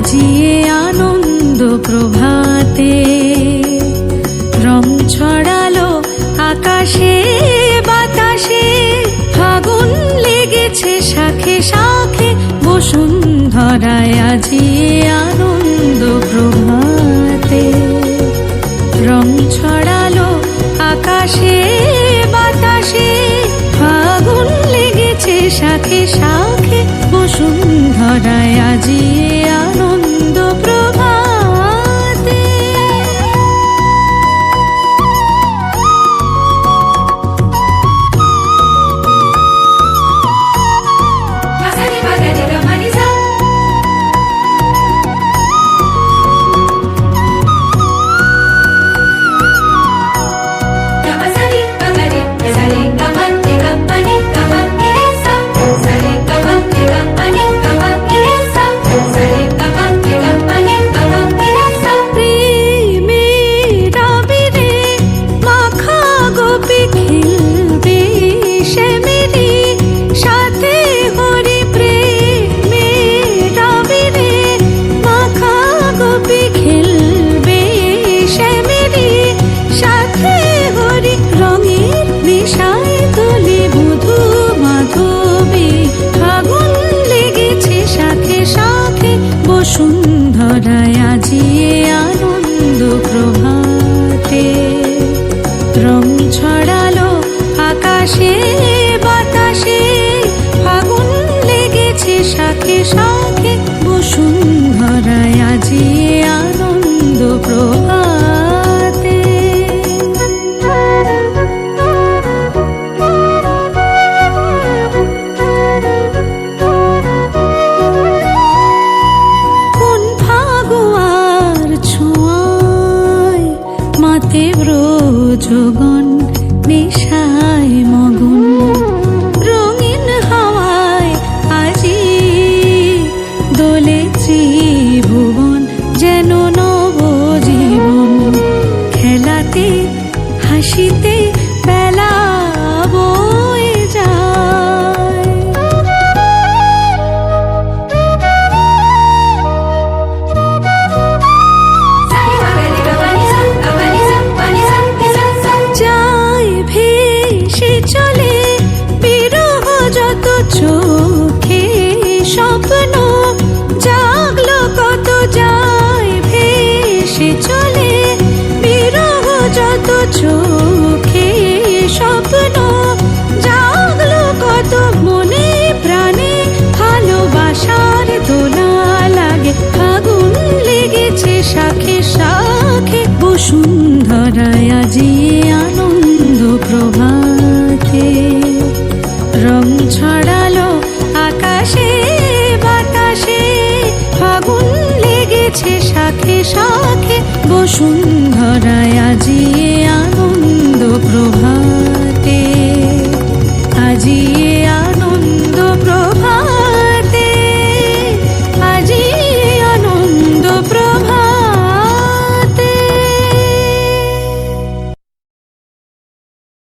আজিয়ে আনন্দ প্রভাতে। রং ছড়ালো আকাশে বাতাসে, ফাগুন লেগেছে শাখে শাখে, বসুন্ধরায় আজিয়ে আনন্দ প্রভাতে। রং ছড়ালো আকাশে বাতাসে, ফাগুন লেগেছে শাখে শাখে, বসুন্ধরায় আজিয়ে আনন্দ প্রভাতে। বসুন্ধরায় আজিয়ে আনন্দ প্রভাতে। রং ছড়ালো আকাশে বাতাসে, ফাগুন লেগেছে শাখে শাখে, বসুন্ধরায় আজিয়ে আনন্দ প্রভাতে। ব্রজগণ নেশায় মগন, রঙিন হাওয়ায় আজি দোলে ত্রিভুবন, যেন নবজীবন। খেলাতে হাসিতে বেলা বয়ে যায়, চলে বিরহ যত চোখে স্বপ্ন, জাগলো কত যায় ভেসে চলে, বিরহ যত চোখে স্বপ্ন, জাগলো কত মনে প্রাণে, ভালোবাসার দোলা লাগে, ফাগুন লেগেছে শাখে শাখে, বসুন্ধরায় আজিয়ে আনন্দ প্রভাতে। রং ছড়ালো আকাশে বাতাসে, ফাগুন লেগেছে শাখে শাখে, বসুন্ধরায় আজিয়ে